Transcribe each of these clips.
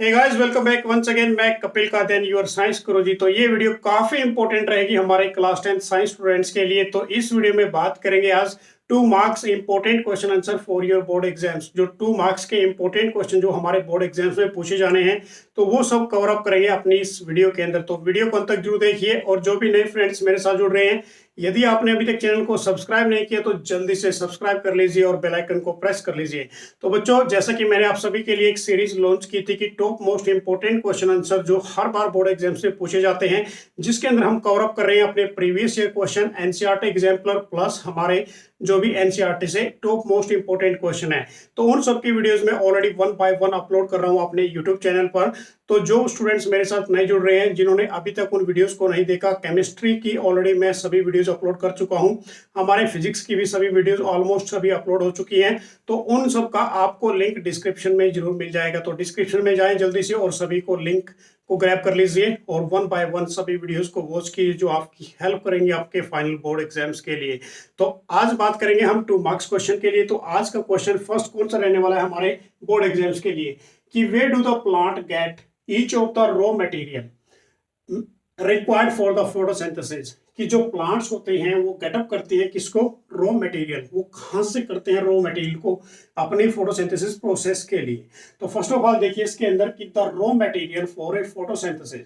हे guys, welcome back once again. मैं Kapil Kadian, your science गुरु जी। तो ये वीडियो काफी इंपॉर्टेंट रहेगी हमारे क्लास 10 साइंस स्टूडेंट्स के लिए। तो इस वीडियो में बात करेंगे आज 2 marks important question answer for your board exams. जो 2 मार्क्स के इंपॉर्टेंट क्वेश्चन जो हमारे बोर्ड एग्जाम्स में पूछे जाने हैं, तो वो सब कवर अप करेंगे अपनी इस वीडियो के अंदर। तो वीडियो को अंत तक जरूर देखिए। और जो भी नए फ्रेंड्स मेरे साथ जुड़ रहे हैं, यदि आपने अभी तक चैनल को सब्सक्राइब नहीं किया तो जल्दी से सब्सक्राइब कर लीजिए और बेल आइकन को प्रेस कर लीजिए। तो बच्चों, जैसा कि मैंने आप सभी के लिए एक सीरीज लॉन्च की थी कि top most important question answer जो हर बार बोर्ड एग्जाम से पूछे जाते हैं, जिसके अंदर हम कवर अप कर रहे हैं अपने previous year question, NCERT exemplar plus हमारे जो भी एनसीईआरटी से टॉप मोस्ट इंपोर्टेंट क्वेश्चन है। तो उन सब की वीडियोस में ऑलरेडी 1 बाय 1 अपलोड कर रहा हूं अपने यूट्यूब चैनल पर। तो जो स्टूडेंट्स मेरे साथ नहीं जुड़ रहे हैं, जिन्होंने अभी तक उन वीडियोस को नहीं देखा, केमिस्ट्री की ऑलरेडी मैं सभी वीडियोस अपलोड कर चुका हूं, हमारे फिजिक्स की भी सभी वीडियोस ऑलमोस्ट सभी अपलोड हो चुकी हैं। तो उन सब का आपको लिंक डिस्क्रिप्शन में जरूर मिल जाएगा। तो डिस्क्रिप्शन में जाएं जल्दी से और सभी को लिंक को ग्रैब कर लीजिए और 1 बाय 1 सभी वीडियोस को वॉच कीजिए, जो आपकी हेल्प करेंगे आपके फाइनल बोर्ड एग्जाम्स के लिए। तो आज बात करेंगे हम 2 मार्क्स क्वेश्चन के लिए। तो आज का क्वेश्चन फर्स्ट कौन सा रहने वाला है हमारे बोर्ड एग्जाम्स के लिए, कि where do the plant get each of the raw material required for the photosynthesis. कि जो प्लांट्स होते हैं वो गेटअप करती हैं किसको, रॉ मटेरियल। वो कहां से करते हैं रॉ मटेरियल को अपनी फोटोसिंथेसिस प्रोसेस के लिए। तो फर्स्ट ऑफ ऑल देखिए इसके अंदर कि the raw material for a photosynthesis,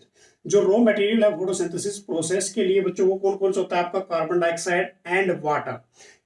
जो रॉ मटेरियल है फोटोसिंथेसिस प्रोसेस के लिए बच्चों, वो कौन कौन सा होता है आपका, कार्बन डाइऑक्साइड एंड वाटर।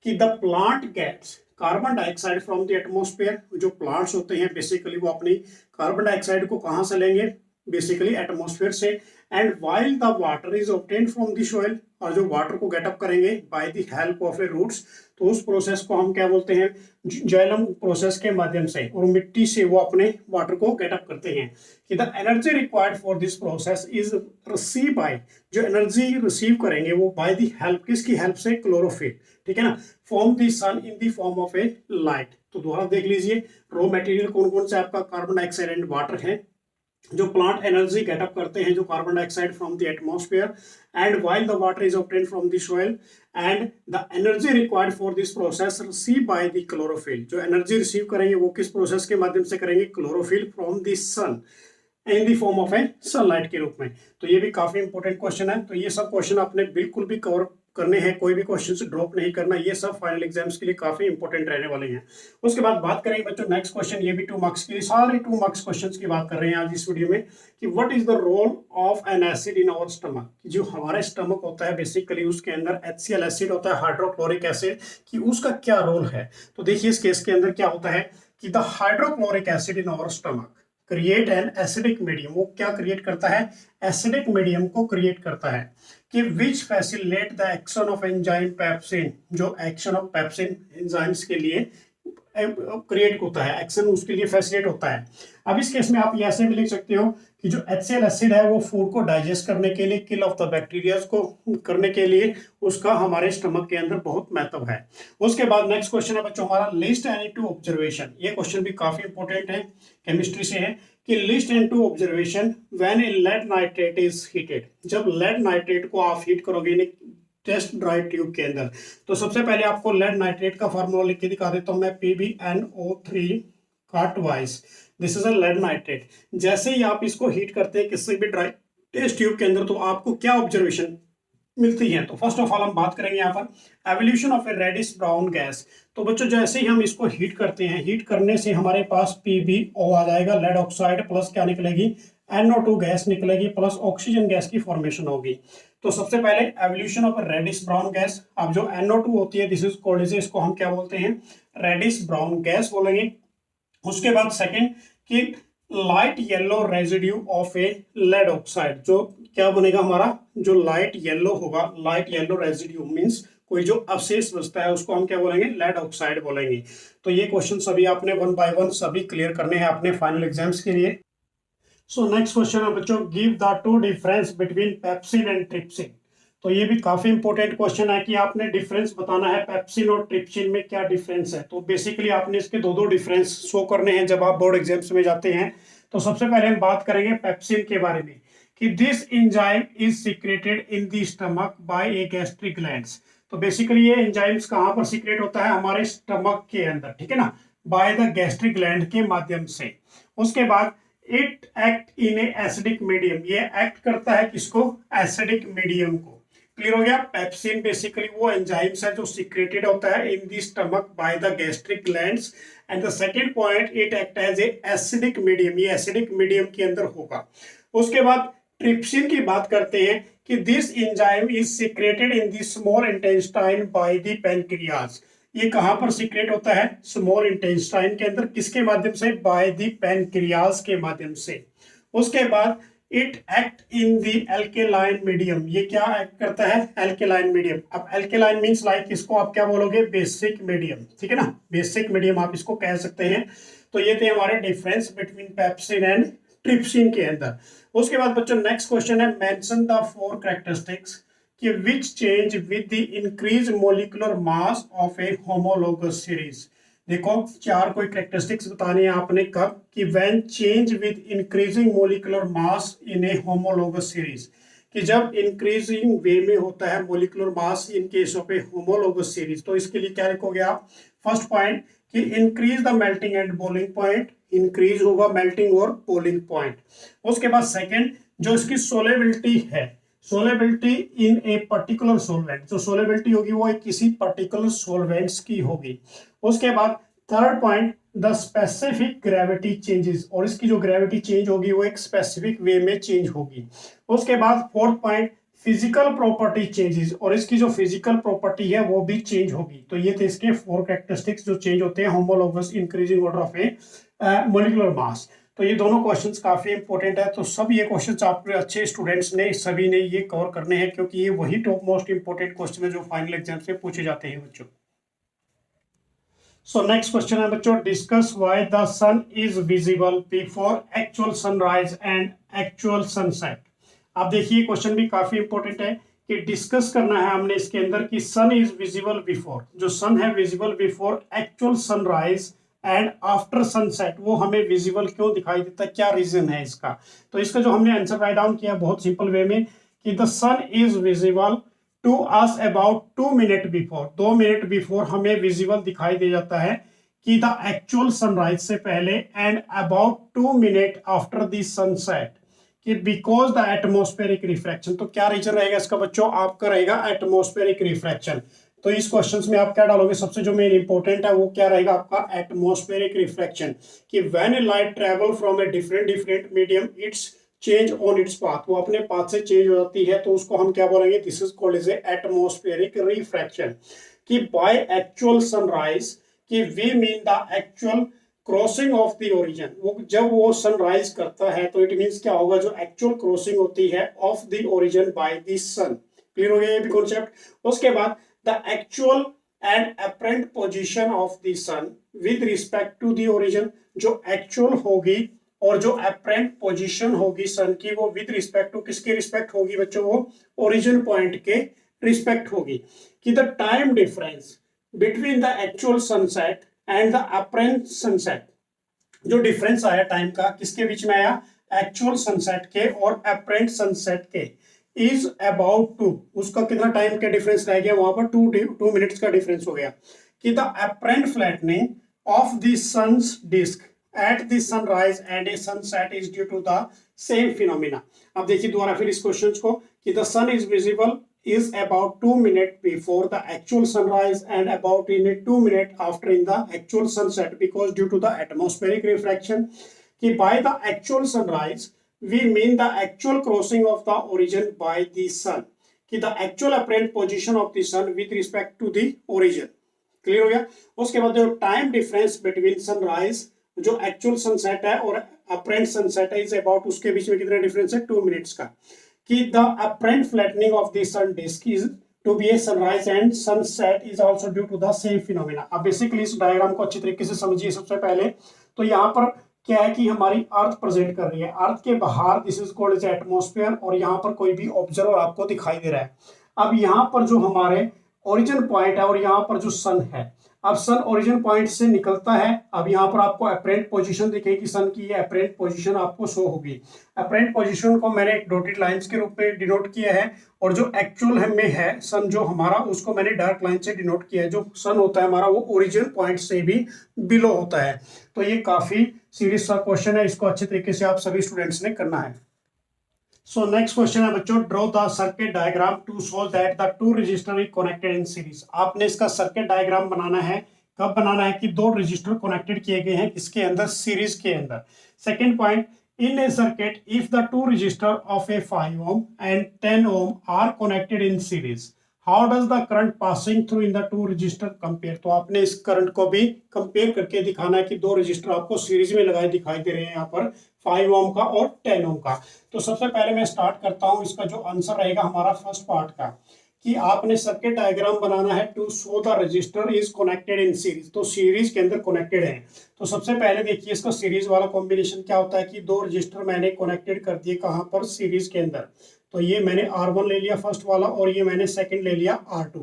कि the plant gets carbon dioxide from the atmosphere. जो प्लांट्स होते हैं बेसिकली वो अपनी कार्बन डाइऑक्साइड को कहां से लेंगे, बेसिकली एटमॉस्फेयर से। And while the water is obtained from the soil, और जो वाटर को गेटअप करेंगे by the help of a roots, तो उस प्रोसेस को हम क्या बोलते हैं, जाइलम प्रोसेस के माध्यम से। और मिट्टी से वो अपने वाटर को गेटअप करते हैं। कि the energy required for this process is receive by, जो एनर्जी रिसीव करेंगे वो बाय द हेल्प, किसकी हेल्प से, क्लोरोफिल। ठीक है ना, from the sun in the form of a light. तो दोबारा देख लीजिए, रॉ मटेरियल कौन कौन से आपका, कार्बन डाइऑक्साइड एंड वाटर है। जो प्लांट एनर्जी गेटअप करते हैं, जो carbon dioxide from the atmosphere, and while the water is obtained from the soil, and the energy required for this process receive by the chlorophyll. जो energy receive करेंगे वो किस process के माध्यम से करेंगे, chlorophyll from the sun in the form of a sunlight के रूप में। तो ये भी काफी इंपॉर्टेंट क्वेश्चन है। तो ये सब क्वेश्चन आपने बिल्कुल भी कवर करने हैं, कोई भी क्वेश्चन से ड्रॉप नहीं करना। ये सब फाइनल एग्जाम्स के लिए काफी इंपॉर्टेंट रहने वाले हैं। उसके बाद बात करेंगे बच्चों नेक्स्ट क्वेश्चन, ये भी 2 मार्क्स के लिए, सारे 2 मार्क्स क्वेश्चंस की बात कर रहे हैं आज इस वीडियो में। कि what is the role of an acid in our stomach. जो हमारा स्टमक होता है बेसिकली उसके अंदर HCl एसिड होता है, हाइड्रोक्लोरिक एसिड, कि उसका क्या रोल है। तो देखिए इस केस के अंदर क्या होता है कि the hydrochloric acid in our stomach create an acidic medium. वो क्या क्रिएट करता है, एसिडिक मीडियम को क्रिएट करता है। कि which facilitate the action of enzyme pepsin, जो एक्शन ऑफ पेप्सिन एंजाइम्स के लिए क्रिएट होता है, एक्शन उसके लिए फैसिलिटेट होता है। अब इस केस में आप ये ऐसे भी लिख सकते हो कि जो HCl एसिड है वो फूड को डाइजेस्ट करने के लिए, किल ऑफ द बैक्टीरिया को करने के लिए उसका हमारे स्टमक के अंदर बहुत महत्व है। उसके बाद नेक्स्ट क्वेश्चन है बच्चों हमारा, लिस्ट एनी टू ऑब्जर्वेशन। ये क्वेश्चन भी काफी इंपॉर्टेंट है, केमिस्ट्री से है। कि list and two observation when a lead nitrate is heated. जब लेड नाइट्रेट को आप हीट करोगे टेस्ट ड्राई ट्यूब के अंदर, तो सबसे पहले आपको लेड नाइट्रेट का फार्मूला लिख के दिखा देता हूं मैं, PbNO3 का twice, this is a lead nitrate. जैसे ही आप इसको हीट करते हैं किसी भी ड्राई टेस्ट ट्यूब के अंदर, तो आपको क्या ऑब्जर्वेशन मिलती है। तो फर्स्ट ऑफ ऑल हम बात करेंगे यहाँ पर evolution of a reddish brown gas. तो बच्चों जैसे ही हम इसको हीट करते हैं, हीट करने से हमारे पास PbO आ जाएगा, लेड ऑक्साइड, प्लस क्या निकलेगी, NO2 गैस निकलेगी, प्लस ऑक्सीजन गैस की फॉर्मेशन होगी। तो सबसे पहले evolution of reddish brown gas. अब जो NO2 होती है दिस इज कॉल्ड, इसको हम क्या बोलते हैं, रेडिश ब्राउन गैस बोलेंगे। उसके बाद सेकंड कि light yellow residue of a lead oxide. जो क्या बनेगा हमारा, जो लाइट येलो होगा, लाइट येलो रेजिड्यू मींस कोई जो अवशेष बचता है उसको हम क्या बोलेंगे, लेड ऑक्साइड बोलेंगे। तो ये क्वेश्चन सभी आपने 1 बाय 1 सभी क्लियर करने हैं अपने फाइनल एग्जाम्स के लिए। सो नेक्स्ट क्वेश्चन है बच्चों, give the two difference between pepsin and trypsin. तो ये भी काफी इंपॉर्टेंट क्वेश्चन है कि आपने डिफरेंस बताना है, पेप्सिन और ट्रिप्सिन में क्या डिफरेंस है। तो बेसिकली आपने इसके दो डिफरेंस शो करने हैं जब आप बोर्ड एग्जाम्स में जाते हैं। तो सबसे पहले हम बात करेंगे पेप्सिन के बारे में, कि this enzyme is secreted in the stomach by a gastric glands. तो बेसिकली ये एंजाइम्स कहां पर सीक्रेट होता है, हमारे स्टमक के अंदर, ठीक है ना, बाय द गैस्ट्रिक ग्लैंड के माध्यम से। उसके बाद it act in A acidic medium, ये एक्ट करता है किसको? एसिडिक मीडियम को। क्लियर हो गया? पेप्सिन बेसिकली वो एंजाइम्स है जो सीक्रेटेड होता है in the stomach by the gastric glands and the second point it act as a acidic medium, ये एसिडिक मीडियम के अंदर होगा। उसके बाद ट्रिप्सिन की बात करते हैं कि this enzyme is secreted in the small intestine by the pancreas, ये कहां पर सीक्रेट होता है? स्मॉल इंटेस्टाइन के अंदर, किसके माध्यम से? बाय द पैनक्रियाज के माध्यम से। उसके बाद it act in the alkaline medium, ये क्या एक्ट करता है? Alkaline medium. अब एल्केलाइन मींस लाइक इसको आप क्या बोलोगे? बेसिक मीडियम, ठीक है ना, बेसिक मीडियम आप इसको कह सकते हैं। तो ये थे हमारे difference between pepsin and trypsin के अंदर। उसके बाद बच्चों नेक्स्ट क्वेश्चन है मेंशन द 4 कैरेक्टरिस्टिक्स कि which change with the increase molecular mass of A homologous series. देखो 4 कोई कैरेक्टरिस्टिक्स बताने हैं आपने, कब? कि when change with increasing molecular mass in A homologous series, कि जब इंक्रीजिंग वे में होता है molecular mass in case of A homologous series. तो इसके लिए क्या लिखोगे आप? फर्स्ट पॉइंट कि increase the melting and boiling point, increase होगा मेल्टिंग और बॉइलिंग पॉइंट। उसके बाद सेकंड जो इसकी सोलेबिलिटी है, solubility in a particular solvent, जो सोलेबिलिटी होगी वो एक किसी पर्टिकुलर सोलवेंट्स की होगी। उसके बाद third point the specific gravity changes, और इसकी जो ग्रेविटी चेंज होगी वो एक स्पेसिफिक वे में चेंज होगी। उसके बाद fourth point physical property changes, और इसकी जो फिजिकल प्रॉपर्टी है वो भी चेंज होगी। तो ये थे इसके 4 कैरेक्टरिस्टिक्स जो चेंज होते हैं homologous increasing order of A molecular mass. तो ये दोनों क्वेश्चंस काफी इंपॉर्टेंट है, तो सब ये क्वेश्चंस आप अच्छे स्टूडेंट्स ने सभी ने ये कवर करने हैं, क्योंकि ये वही टॉप मोस्ट इंपॉर्टेंट क्वेश्चन है जो फाइनल एग्जाम से पूछे जाते हैं बच्चों। सो नेक्स्ट क्वेश्चन है बच्चों, discuss why the sun is visible before actual sunrise and actual sunset. आप देखिए क्वेश्चन भी काफी इंपॉर्टेंट है कि डिस्कस करना है हमने इसके अंदर कि सन इज विजिबल बिफोर, जो सन है visible before actual sunrise and after sunset, वो हमें विजिबल क्यों दिखाई देता है, क्या रीजन है इसका। तो इसका जो हमने आंसर राइट डाउन किया बहुत सिंपल वे में कि the sun is visible to us about 2 minute before, 2 minute before हमें विजिबल दिखाई दे जाता है कि द एक्चुअल सनराइज से पहले, and about 2 minute after the sunset, कि बिकॉज द एटमॉस्फेरिक रिफ्रैक्शन। तो क्या रीजन रहेगा इसका बच्चों? आपका रहेगा एटमॉस्फेरिक रिफ्रैक्शन। तो इस क्वेश्चंस में आप क्या डालोगे? सबसे जो मेन इंपॉर्टेंट है वो क्या रहेगा आपका? एटमॉस्फेरिक रिफ्रैक्शन, कि when A light travel from a different medium it's change on its path, वो अपने पाथ से चेंज हो जाती है, तो उसको हम क्या बोलेंगे? This is called as atmospheric refraction. कि बाय एक्चुअल सनराइज कि we mean the actual crossing of the origin, वो जब वो सनराइज करता है तो इट मींस क्या होगा? जो एक्चुअल क्रॉसिंग होती है of the origin by the sun. Clear हो गया ये भी कॉन्सेप्ट। उसके बाद the actual and apparent position of the sun with respect to the origin, जो एक्चुअल होगी और जो अपरेंट पोजीशन होगी सन की वो विद रिस्पेक्ट टू किसके रिस्पेक्ट होगी बच्चों? वो ओरिजिन पॉइंट के रिस्पेक्ट होगी। कि the time difference between the actual sunset and the apparent sunset, जो डिफरेंस आया टाइम का किसके बीच में आया? एक्चुअल सनसेट के और अपरेंट सनसेट के, इज अबाउट 2, उसका कितना टाइम का डिफरेंस रह गया? वहां पर 2 मिनट्स का डिफरेंस हो गया। कि the apparent flattening of the sun's disc at the sunrise and a sunset is due to the same phenomena. अब देखिए दोबारा फिर इस क्वेश्चन को कि the sun is visible is about 2 minutes before the actual sunrise and about in 2 minutes after in the actual sunset, because due to the atmospheric refraction कि by the actual sunrise we mean the actual crossing of the origin by the sun, कि the actual apparent position of the sun with respect to the origin। Clear हो गया? उसके बाद जो time difference between sunrise, जो actual sunset है और apparent sunset है, इज अबाउट, उसके बीच में कितना डिफरेंस है? 2 मिनट्स का। कि the apparent flattening of the sun disc is to be a sunrise and sunset is also due to the same phenomena. अब बेसिकली इस डायग्राम को अच्छी तरीके से समझिए। सबसे पहले तो यहाँ पर क्या है कि हमारी अर्थ प्रेजेंट कर रही है, अर्थ के बाहर this is called as atmosphere, और यहाँ पर कोई भी ऑब्जर्वर आपको दिखाई दे रहा है। अब यहाँ पर जो हमारे ओरिजिन पॉइंट है और यहाँ पर जो सन है, अब सन ओरिजिन पॉइंट से निकलता है। अब यहाँ पर आपको अप्रेंट पोजीशन दिखेगी सन की, ये अप्रेंट पोजीशन आपको शो होगी। अप्रेंट पोजीशन को मैंने एक डॉटेड लाइंस के रूप में डिनोट किया है, और जो एक्चुअल में है सन जो हमारा, उसको मैंने डार्क लाइन से डिनोट किया है। जो सन होता है हमारा वो ओरिजिन पॉइंट से भी बिलो होता है। तो ये काफी सीरियस सा क्वेश्चन है, इसको अच्छे तरीके से आप सभी स्टूडेंट्स ने करना है। सो नेक्स्ट क्वेश्चन है बच्चों, draw the circuit diagram to show that the two resistor is connected in series. आपने इसका सर्किट डायग्राम बनाना है। कब बनाना है कि दो रजिस्टर कनेक्टेड किए गए हैं किसके अंदर, सीरीज के अंदर। Second point, in a circuit if the two resistor of a 5 ohm and 10 ohm are connected in series, how does the current passing through in the two resistor compare. तो आपने इस करंट को भी compare करके दिखाना है कि दो रजिस्टर आपको सीरीज में लगाए दिखाई दे रहे हैं यहाँ पर, 5 ohm का और 10 ohm का। तो सबसे पहले मैं स्टार्ट करता हूँ, इसका जो आंसर रहेगा हमारा फर्स्ट पार्ट का, कि आपने सर्किट डायग्राम बनाना है to show the resistor is connected in series. तो सीरीज के अंदर कनेक्टेड है। तो सबसे पहले देखिए इसका सीरीज वाला कॉम्बिनेशन क्या होता है कि दो रजिस्टर मैंने कनेक्टेड कर दिए कहां पर, सीरीज के अंदर। तो ये मैंने R1 ले लिया फर्स्ट वाला, और ये मैंने सेकंड ले लिया R2।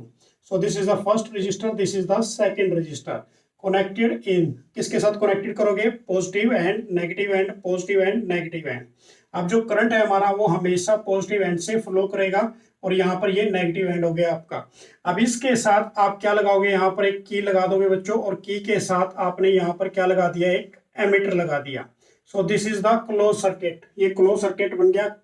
So this is the first resistor, this is the second register connected in, किसके साथ कनेक्टेड करोगे, positive and negative and, positive and negative and. अब जो करंट है हमारा वो हमेशा पॉजिटिव एंड से फ्लो करेगा, और यहाँ पर ये नेगेटिव एंड हो गया आपका। अब इसके साथ आप क्या लगाओगे, यहाँ पर एक की लगा दोगे बच्चों, और की के साथ आपने यहाँ पर क्या लगा दिया, एक एमीटर लगा दिया। सो this is the close circuit, ये क्लोज सर्किट बन गया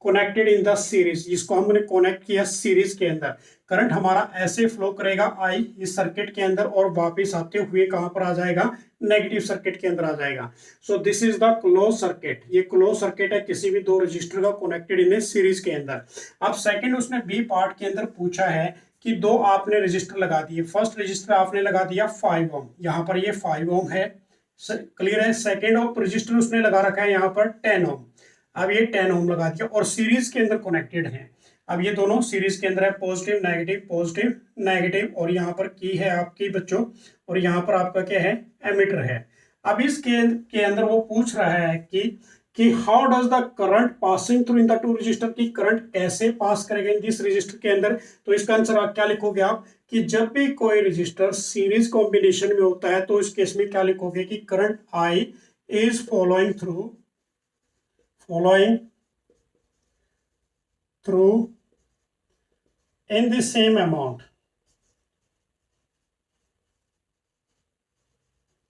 कनेक्टेड इन द सीरीज, जिसको हमने कनेक्ट किया सीरीज के अंदर। करंट हमारा ऐसे फ्लो करेगा आई इस सर्किट के अंदर, और वापस आते हुए कहां पर आ जाएगा, नेगेटिव सर्किट के अंदर आ जाएगा। सो this is the close circuit, ये क्लोज सर्किट है किसी भी दो रजिस्टर का कनेक्टेड इन सीरीज के अंदर। अब सेकंड उसने बी पार्ट के अंदर पूछा है कि दो आपने रजिस्टर लगा दिए। फर्स्ट रजिस्टर आपने लगा दिया 5 ohm, यहाँ पर ये 5 ohm है, क्लियर है। सेकेंड ऑफ रजिस्टर उसने लगा रखा है यहाँ पर 10 ohm। अब ये 10 ohm लगा दिया, और सीरीज के अंदर कनेक्टेड है। अब ये दोनों सीरीज के अंदर है, पॉजिटिव नेगेटिव, पॉजिटिव नेगेटिव, और यहाँ पर की है आपकी बच्चों, और यहाँ पर आपका क्या है, एमीटर है। अब इसके अंदर वो पूछ रहा है कि how does the current passing through in the two register, की करंट कैसे पास करेगा इन दिस रजिस्टर के अंदर। तो इसका आंसर आप क्या लिखोगे आप, कि जब भी कोई रजिस्टर सीरीज कॉम्बिनेशन में होता है तो इस केस में क्या लिखोगे कि current I is following through in the same amount,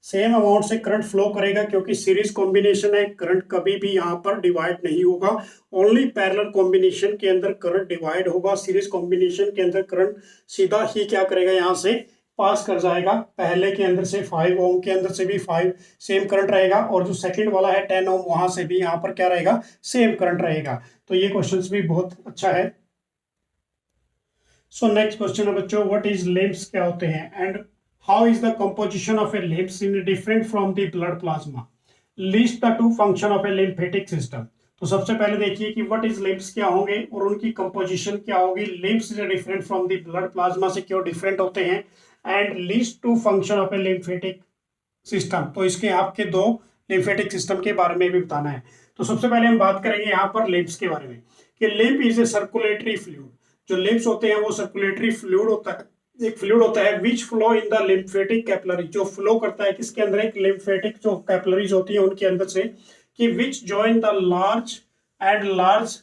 same amount से करंट फ्लो करेगा, क्योंकि सीरीज कॉम्बिनेशन है, करंट कभी भी यहाँ पर डिवाइड नहीं होगा। ओनली पैरेलल कॉम्बिनेशन के अंदर करंट डिवाइड होगा, सीरीज कॉम्बिनेशन के अंदर करंट सीधा ही क्या करेगा, यहाँ से पास कर जाएगा। पहले के अंदर से 5 ohm के अंदर से भी 5 सेम करंट रहेगा, और जो सेकंड वाला है 10 ohm वहां से भी यहाँ पर क्या रहेगा, सेम करंट रहेगा। तो ये क्वेश्चन भी बहुत अच्छा है। सो नेक्स्ट क्वेश्चन है बच्चों, व्हाट इज लिम्स, क्या होते हैं, and how is the composition of A limbs in different from the blood plasma, list the two function of a lymphatic system. तो सबसे पहले देखिए कि व्हाट इज लिम्स क्या होंगे और उनकी कंपोजिशन क्या होगी। Lymph is different from the blood plasma से क्यों डिफरेंट होते हैं, and list two function of a lymphatic system. तो इसके आपके दो लिम्फेटिक सिस्टम के बारे में भी बताना है। तो सबसे पहले हम बात करेंगे यहाँ पर लिम्स के बारे में, कि lymph is a circulatory fluid. जो लिम्स होते हैं वो सर्कुलेटरी फ्लूइड होता है, एक फ्लूइड होता है विच flow in the lymphatic capillary, जो फ्लो करता है किसके अंदर, एक लिम्फेटिक जो कैपिलरीज होती है उनके अंदर से, कि which join the large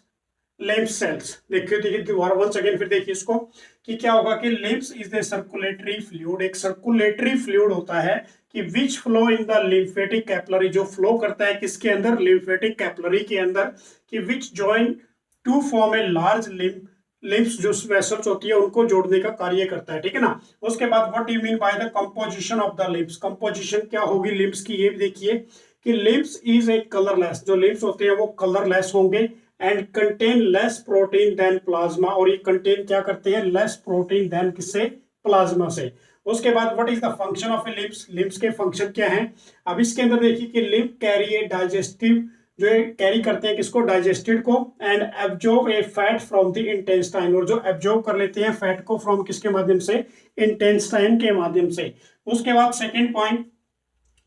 lymph cells. देखिए वंस अगेन फिर देखिए इसको, कि क्या होगा कि lymphs is the circulatory fluid, एक सर्कुलेटरी फ्लूइड होता है कि which flow in the lymphatic capillary, जो फ्लो करता है किसके अंदर, लिम्फेटिक कैपिलरी के अंदर, कि which join to form a large lymphs, जो वेसल्स होती है उनको जोड़ने का कार्य करता है, ठीक है ना। उसके बाद what you mean by the composition of the lymphs, composition क्या होगी लिम्फ्स की, ये भी देखिए कि लिम्फ्स इज ए कलरलेस, जो लिम्फ्स होते हैं वो कलरलेस होंगे, and contain less protein than plasma, और ये कंटेन क्या करते हैं, लेस प्रोटीन देन किससे, प्लाज्मा से। उसके बाद what is the function of a lymphs, lymphs के फंक्शन क्या हैं। अब इसके अंदर देखिए कि लिम्फ कैरी ए डाइजेस्टिव, जो कैरी करते हैं किसको, डाइजेस्टेड को, and absorb a fat from the intestine, और जो एब्जॉर्ब कर लेते हैं फैट को फ्रॉम किसके माध्यम से, इंटेस्टाइन के माध्यम से। उसके बाद second point,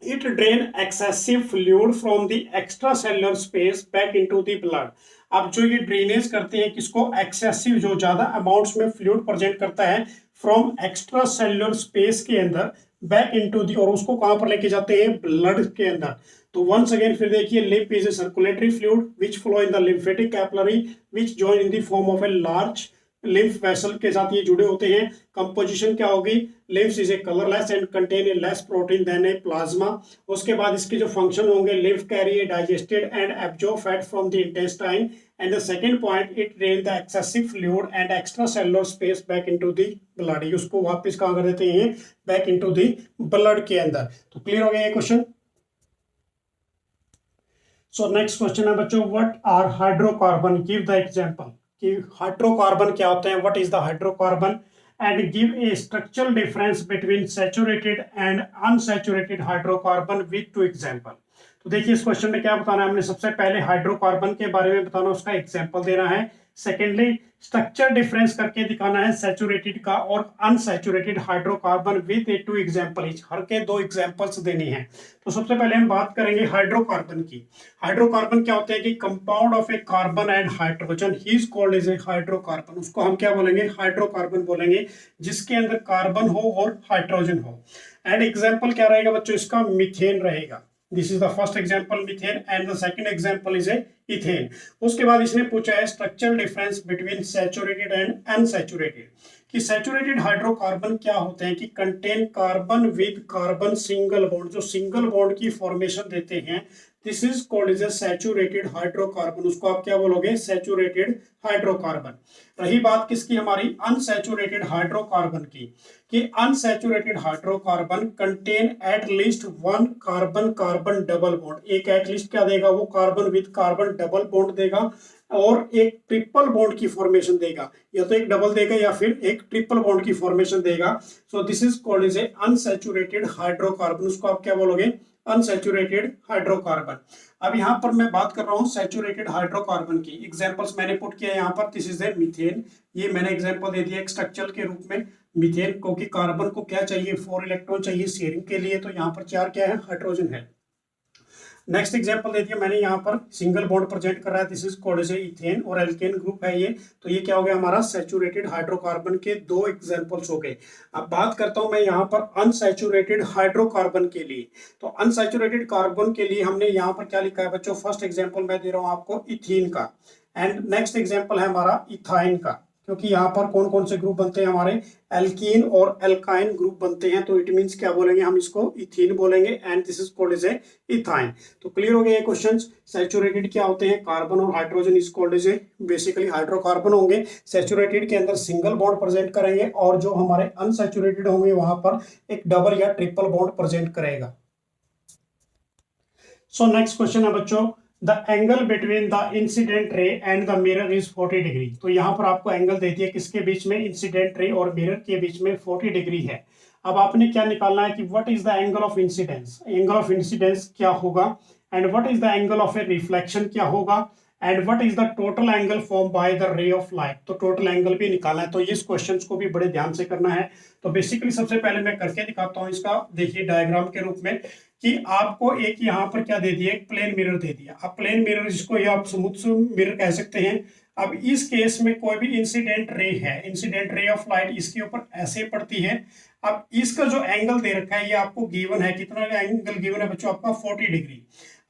it drain excessive fluid from the extra cellular space back into the blood. अब जो ये ड्रेनेज करते हैं किसको, एक्सेसिव, जो ज्यादा अमाउंट्स में फ्लूइड प्रेजेंट करता है फ्रॉम एक्स्ट्रा सेलुलर स्पेस के अंदर बैक इनटू दी, और उसको कहां पर लेके जाते हैं, ब्लड के अंदर। तो वंस अगेन फिर देखिए, lymph is a circulatory fluid which flow in the lymphatic capillary which join in the form of a large lymph vessel के साथ ये जुड़े होते हैं। कंपोजिशन क्या होगी, lymph is a colourless and contain a less protein than a plasma. उसके बाद इसके जो फंक्शन होंगे, lymph carry a digested and absorb fat from the intestine, and the second point it drain the excessive fluid and extracellular space back into the blood। उसको वापस कहां कर देते हैं, back into the blood के अंदर। तो क्लियर हो गया ये क्वेश्चन। सो नेक्स्ट क्वेश्चन है बच्चों, what are hydrocarbon, give the example कि हाइड्रोकार्बन क्या होते हैं, what is the hydrocarbon and give a structural difference between saturated and unsaturated hydrocarbon with two example. तो देखिए इस क्वेश्चन में क्या बताना है, हमने सबसे पहले हाइड्रोकार्बन के बारे में बताना, उसका एग्जांपल देना है। सेकेंडली स्ट्रक्चर डिफरेंस करके दिखाना है सैचुरेटेड का और unsaturated hydrocarbon with a two example each, हर के दो एग्जांपल्स देने हैं। तो सबसे पहले हम बात करेंगे हाइड्रोकार्बन की। हाइड्रोकार्बन क्या होते हैं कि compound of a carbon and hydrogen, he is called as a hydrocarbon. उसको हम क्या बोलेंगे, हाइड्रोकार्बन बोलेंगे, जिसके अंदर कार्बन हो और हाइड्रोजन हो। एंड एग्जाम्पल क्या रहेगा बच्चों इसका, मीथेन रहेगा। This is the first example methane and the second example is a ethane. उसके बाद इसने पूछा है structural difference between saturated and unsaturated, कि सैचुरेटेड हाइड्रोकार्बन क्या होते हैं कि contain carbon with carbon single bond, जो सिंगल बॉन्ड की फॉर्मेशन देते हैं, this is called is a saturated hydrocarbon. उसको आप क्या बोलोगे, सैचुरेटेड हाइड्रोकार्बन। रही बात किसकी, हमारी अनसैचुरेटेड हाइड्रोकार्बन की, कि unsaturated hydrocarbon contain at least one carbon carbon double bond. एक एटलीस्ट क्या देगा, वो carbon with carbon double bond देगा और एक ट्रिपल बॉन्ड की फॉर्मेशन देगा, या तो एक डबल देगा या फिर एक ट्रिपल बॉन्ड की फॉर्मेशन देगा। सो this is called is a unsaturated hydrocarbon. उसको आप क्या बोलोगे, अनसैचुरेटेड हाइड्रोकार्बन। अब यहाँ पर मैं बात कर रहा हूँ सैचुरेटेड हाइड्रोकार्बन की। एग्जांपल्स मैंने पुट किया यहाँ पर, दिस इज ए मीथेन। ये मैंने एग्जांपल दे दिया एक स्ट्रक्चर के रूप में मीथेन को, कि कार्बन को क्या चाहिए, 4 इलेक्ट्रॉन चाहिए शेयरिंग के लिए, तो यहाँ पर 4 क्या है, हाइड्रोजन है। नेक्स्ट एग्जांपल दे दिया मैंने यहाँ पर, सिंगल बॉन्ड प्रेजेंट कर रहा है, this is called as ethane और एल्केन ग्रुप है ये। तो ये क्या हो गया हमारा, सैचुरेटेड हाइड्रोकार्बन के 2 एग्जांपल्स हो गए। अब बात करता हूं मैं यहाँ पर अनसैचुरेटेड हाइड्रोकार्बन के लिए। तो अनसैचुरेटेड कार्बन के लिए हमने यहाँ पर क्या लिखा है बच्चों, फर्स्ट एग्जाम्पल मैं दे रहा हूँ आपको इथीन का, एंड नेक्स्ट एग्जाम्पल है हमारा इथाइन का, क्योंकि यहाँ पर कौन कौन से ग्रुप बनते हैं हमारे, एल्कीन और एल्काइन ग्रुप बनते हैं। तो इट मींस क्या बोलेंगे हम इसको, इथीन बोलेंगे, and this is called as a ethyne. तो क्लियर हो गया ये क्वेश्चन। सैचुरेटेड क्या होते हैं, कार्बन और hydrogen is called as a basically hydrocarbon होंगे। सैचुरेटेड के अंदर सिंगल बॉन्ड प्रेजेंट करेंगे, और जो हमारे अनसैचुरेटेड होंगे वहां पर एक डबल या ट्रिपल बॉन्ड प्रेजेंट करेगा। सो नेक्स्ट क्वेश्चन है बच्चों, the angle between the incident ray and the mirror is 40 degree. तो यहाँ पर आपको एंगल दे दिया किसके बीच में, इंसिडेंट रे और मिरर के बीच में 40 डिग्री है। अब आपने क्या निकालना है कि what is the angle of incidence, angle of incidence क्या होगा, and what is the angle of a reflection क्या होगा, and what is the total angle form by the ray of light. तो टोटल एंगल भी निकालना है, तो इस क्वेश्चन को भी बड़े ध्यान से करना है। तो बेसिकली सबसे पहले मैं करके दिखाता हूँ इसका, देखिए डायग्राम के रूप में, कि आपको एक यहाँ पर क्या दे दिया, एक प्लेन मिरर दे दिया। अब प्लेन मिरर जिसको ये आप स्मूथ मिरर कह सकते हैं। अब इस केस में कोई भी इंसिडेंट रे है, इंसिडेंट रे ऑफ लाइट इसके ऊपर ऐसे पड़ती है। अब इसका जो एंगल दे रखा है ये आपको गिवन है, कितना एंगल गिवन है बच्चों आपका, 40 डिग्री।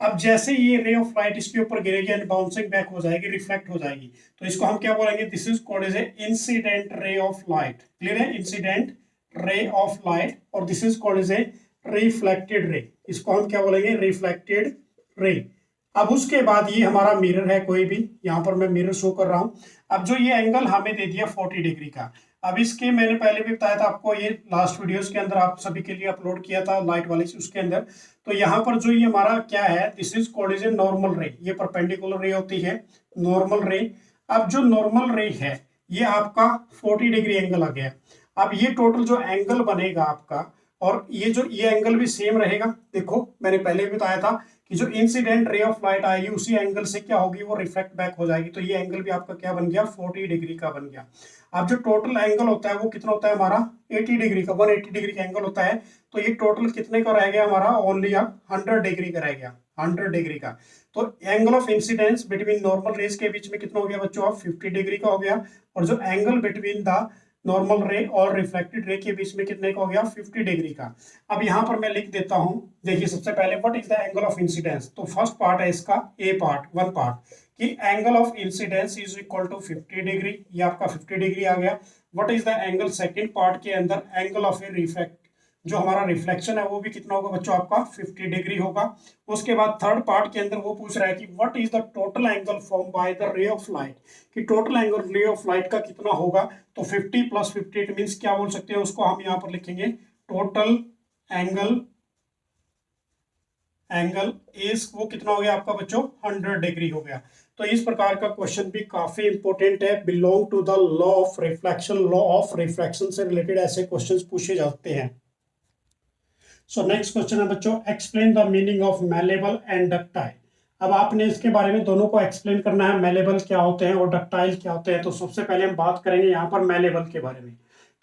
अब जैसे ये रे ऑफ लाइट इसके ऊपर गिरेगी एंड बाउंसिंग बैक हो जाएगी, रिफ्लेक्ट हो जाएगी, तो इसको हम क्या बोलेंगे, this is called as a incident ray of light. Clear है, इंसिडेंट रे ऑफ लाइट, और this is called as a reflected ray. इसको हम क्या बोलेंगे, रिफ्लेक्टेड रे। अब उसके बाद ये हमारा मिरर है, कोई भी यहाँ पर मैं मिरर शो कर रहा हूँ। अब जो ये एंगल हमें दे दिया 40 डिग्री का, अब इसके मैंने पहले भी बताया था आपको, ये लास्ट वीडियोस के अंदर आप सभी के लिए अपलोड किया था लाइट वाले उसके अंदर। तो यहाँ पर जो ये हमारा क्या है, this is called is a normal रे। ये परपेंडिकुलर रे होती है, नॉर्मल रे। अब जो नॉर्मल रे है ये आपका 40 डिग्री एंगल आ गया। अब ये टोटल जो एंगल बनेगा आपका, और ये एंगल भी सेम रहेगा। देखो मैंने पहले भी बताया था कि जो इंसिडेंट रे ऑफ लाइट आएगी उसी एंगल से क्या होगी, वो रिफ्लेक्ट बैक हो जाएगी। तो ये एंगल भी आपका क्या बन गया, 40 डिग्री का बन गया। अब जो टोटल एंगल होता है वो कितना होता है हमारा, 80 डिग्री का, 180 डिग्री का एंगल होता है। तो ये टोटल कितने का रह गया हमारा, ओनली 100 डिग्री का रह गया, 100 डिग्री का। तो angle of incidence between normal rays के बीच में कितना हो गया बच्चों, 50 डिग्री का हो गया। और जो एंगल बिटवीन द नॉर्मल रे और रिफ्लेक्टेड रे के बीच में कितने का हो गया, 50 डिग्री का। अब यहाँ पर मैं लिख देता हूँ, देखिए सबसे पहले what is the angle of incidence. तो फर्स्ट पार्ट है इसका ए पार्ट, वन पार्ट, कि angle of incidence is equal to 50 degree, ये आपका 50 डिग्री आ गया। What is the angle second part के अंदर, एंगल ऑफ ए रिफ्लेक्ट, जो हमारा रिफ्लेक्शन है वो भी कितना होगा बच्चों, आपका 50 डिग्री होगा। उसके बाद थर्ड पार्ट के अंदर वो पूछ रहा है कि what is the total angle form by the ray of light, कि total angle ray of light का कितना होगा। तो 50 प्लस 50 इट मींस क्या बोल सकते हैं उसको, हम यहाँ पर लिखेंगे टोटल एंगल इज, वो कितना हो गया आपका बच्चों, 100 डिग्री हो गया। तो इस प्रकार का क्वेश्चन भी काफी इंपॉर्टेंट है, belong to the law of reflection, law of reflection से रिलेटेड ऐसे क्वेश्चंस पूछे जाते हैं। सो नेक्स्ट क्वेश्चन है बच्चों, explain the meaning of malleable and ductile. अब आपने इसके बारे में दोनों को एक्सप्लेन करना है, मैलेबल क्या होते हैं और डक्टाइल क्या होते हैं। तो सबसे पहले हम बात करेंगे यहाँ पर मैलेबल के बारे में,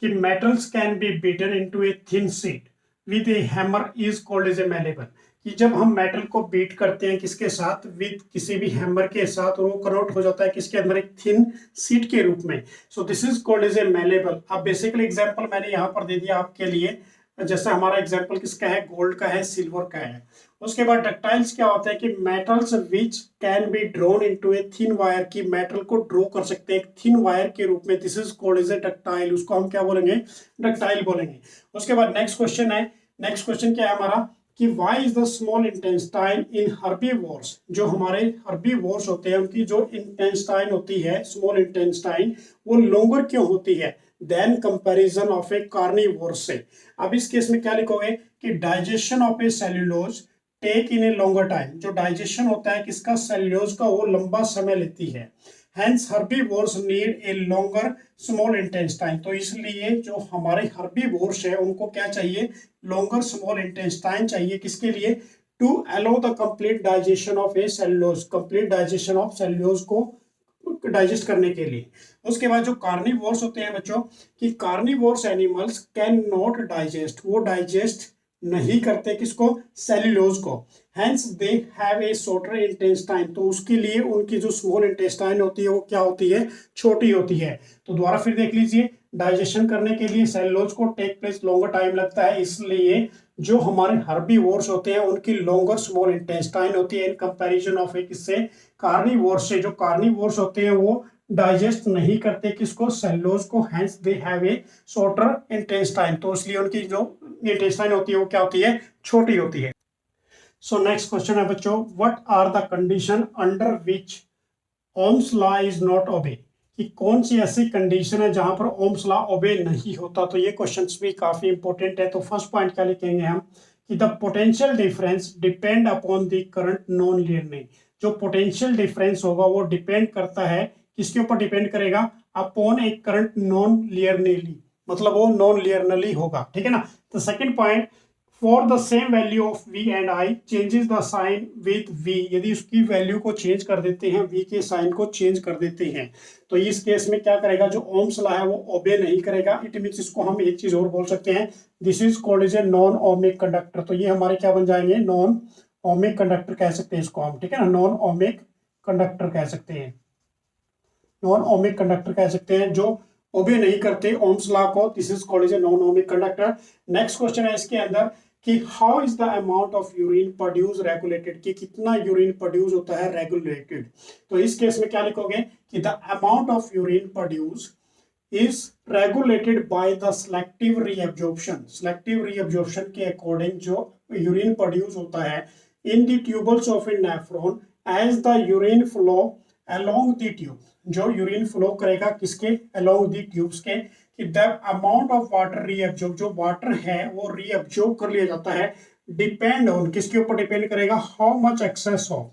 कि metals can be beaten into a thin sheet with a hammer is called as a malleable, कि जब हम मेटल को बीट करते हैं किसके साथ, विद किसी भी हैमर के साथ, और वो कन्वर्ट हो जाता है किसके अंदर, एक थिन शीट के रूप में। So this is called as a malleable. अब बेसिकली एग्जांपल मैंने यहाँ पर दे दिया आपके लिए, जैसे हमारा एग्जांपल किसका है, गोल्ड का है, सिल्वर का है। उसके बाद डक्टाइल्स क्या होता है, कि metals which can be drawn into a thin wire, की मेटल को ड्रॉ कर सकते हैं एक थिन वायर के रूप में, this is called as a ductile, उसको हम क्या बोलेंगे, डक्टाइल बोलेंगे। उसके बाद नेक्स्ट क्वेश्चन है, नेक्स्ट क्वेश्चन क्या है हमारा, कि why is the small intestine in herbivores, जो हमारे हर्बीवोर्स होते हैं उनकी जो इंटेस्टाइन होती है, स्मॉल इंटेस्टाइन, वो लॉन्गर क्यों होती है than comparison of a carnivores से। अब इस केस में क्या लिखोगे, कि digestion of a cellulose take in a longer time, जो डाइजेशन होता है किसका, सेल्यूलोज का, वो लंबा समय लेती है। Hence herbivores need a longer small intestine, तो इसलिए जो हमारे herbivores है उनको क्या चाहिए, longer small intestine चाहिए, किसके लिए, to allow the complete digestion of a cellulose, complete digestion of cellulose को डाइजेस्ट करने के लिए। उसके बाद जो कार्निवोर्स होते हैं बच्चों, कि carnivores animals can not digest, वो डाइजेस्ट नहीं करते किसको, सेल्यूलोज को। Hence they have a shorter intestine, तो उसके लिए उनकी जो स्मॉल इंटेस्टाइन होती है वो क्या होती है, छोटी होती है। तो दोबारा फिर देख लीजिए, डाइजेशन करने के लिए सेल्यूलोज को टेक प्लेस लॉन्गर टाइम लगता है, इसलिए जो हमारे हर्बीवोर्स होते हैं उनकी लॉन्गर स्मॉल इंटेस्टाइन होती है इन कंपैरिजन ऑफ ए किससे, कार्निवोर्स से। जो कार्निवोर्स होते हैं वो डाइजेस्ट नहीं करते किसको, सेल्यूलोज को, hence they have a shorter intestine, तो इसलिए उनकी जो इंटेस्टाइन होती है वो क्या होती है, छोटी होती है। सो नेक्स्ट क्वेश्चन है बच्चों, what are the condition under which Ohm's law is not obey, कि कौन सी ऐसी कंडीशन है जहां पर ओम्स लॉ ओबे नहीं होता। तो ये क्वेश्चंस भी काफी इंपॉर्टेंट है। तो फर्स्ट पॉइंट क्या लिखेंगे हम, कि the potential difference depend upon the current non linear, जो पोटेंशियल डिफरेंस होगा वो डिपेंड करता है, किसके ऊपर डिपेंड करेगा, upon a current non linearly, मतलब वो नॉन लीनियरली होगा, ठीक है ना। तो second point, for the same value of v and i changes the sign with v, यदि उसकी वैल्यू को चेंज कर देते हैं, v के साइन को चेंज कर देते हैं, तो इस केस में क्या करेगा, जो ओम्स लॉ है वो ओबे नहीं करेगा। इट मींस इसको हम एक चीज और बोल सकते हैं, this is called as a non ohmic conductor. तो ये हमारे क्या बन जाएंगे, नॉन ओमिक कंडक्टर कह सकते हैं इसको हम, ठीक है ना, नॉन ओमिक कंडक्टर कह सकते हैं, नॉन ओमिक कंडक्टर कह सकते हैं, जो ओबे नहीं करते ओम्स लॉ को, this is called as a non ohmic conductor. Next question है इसके अंदर, कि how is the amount of urine produce regulated, कि कितना यूरिन प्रोड्यूस होता है रेगुलेटेड। तो इस केस में क्या लिखोगे, कि the amount of urine produce is regulated by the selective reabsorption, selective reabsorption के अकॉर्डिंग जो यूरिन प्रोड्यूस होता है in the tubules of a nephron as the urine flow along the tube, जो यूरिन फ्लो करेगा किसके, along the tubes के, कि the amount of water reabsorb, जो वाटर है वो रीअब्जॉर्ब कर लिया जाता है, डिपेंड ऑन, किसके ऊपर डिपेंड करेगा, how much excess of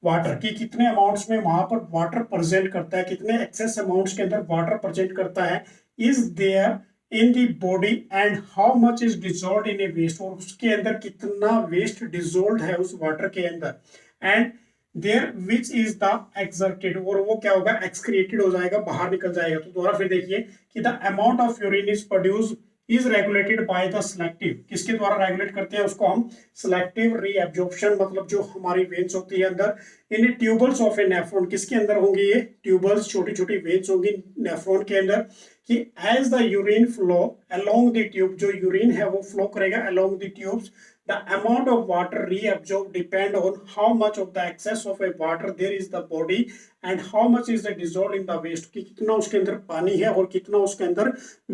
water, की कितने अमाउंट्स में वहां पर वाटर प्रेजेंट करता है, कितने एक्सेस अमाउंट्स के अंदर वाटर प्रेजेंट करता है, is there in the body and how much is dissolve in a waste, और उसके अंदर कितना वेस्ट डिजोल्व है उस वाटर के अंदर, and there which is the excreted, और वो क्या होगा, एक्सक्रिएटेड हो जाएगा, बाहर निकल जाएगा। तो दोबारा फिर देखिए, कि the amount of urine is produce is regulated by the selective, किसके द्वारा रेगुलेट करते हैं उसको हम, सिलेक्टिव रीएब्जॉर्प्शन, मतलब जो हमारी वेन्स होती है अंदर इन ट्यूबल्स ऑफ ए नेफ्रॉन, किसके अंदर होंगी ये ट्यूबल्स, छोटी छोटी वेन्स होंगी नेफ्रॉन के अंदर, कि as the urine flow along the tube, जो यूरिन है वो फ्लो करेगा along the tubes, the amount of water reabsorbed depend on how much of the excess of a water there is the body and how much is the dissolved in the waste, कि कितना उसके अंदर पानी है और कितना उसके अंदर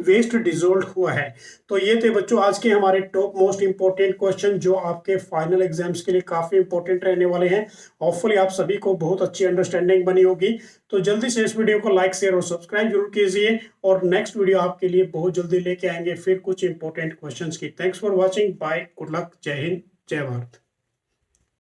वेस्ट डिजोल्व हुआ है। तो ये थे बच्चों आज के हमारे टॉप मोस्ट इंपॉर्टेंट क्वेश्चन जो आपके फाइनल एग्जाम्स के लिए काफी इंपॉर्टेंट रहने वाले हैं। होपफुली आप सभी को बहुत अच्छी अंडरस्टैंडिंग बनी होगी। तो जल्दी से इस वीडियो को लाइक शेयर और सब्सक्राइब जरूर कीजिए और नेक्स्ट वीडियो आपके लिए बहुत जल्दी लेके आएंगे फिर कुछ इंपॉर्टेंट क्वेश्चंस की। Thanks for watching, bye, good luck, जय हिंद, जय भारत।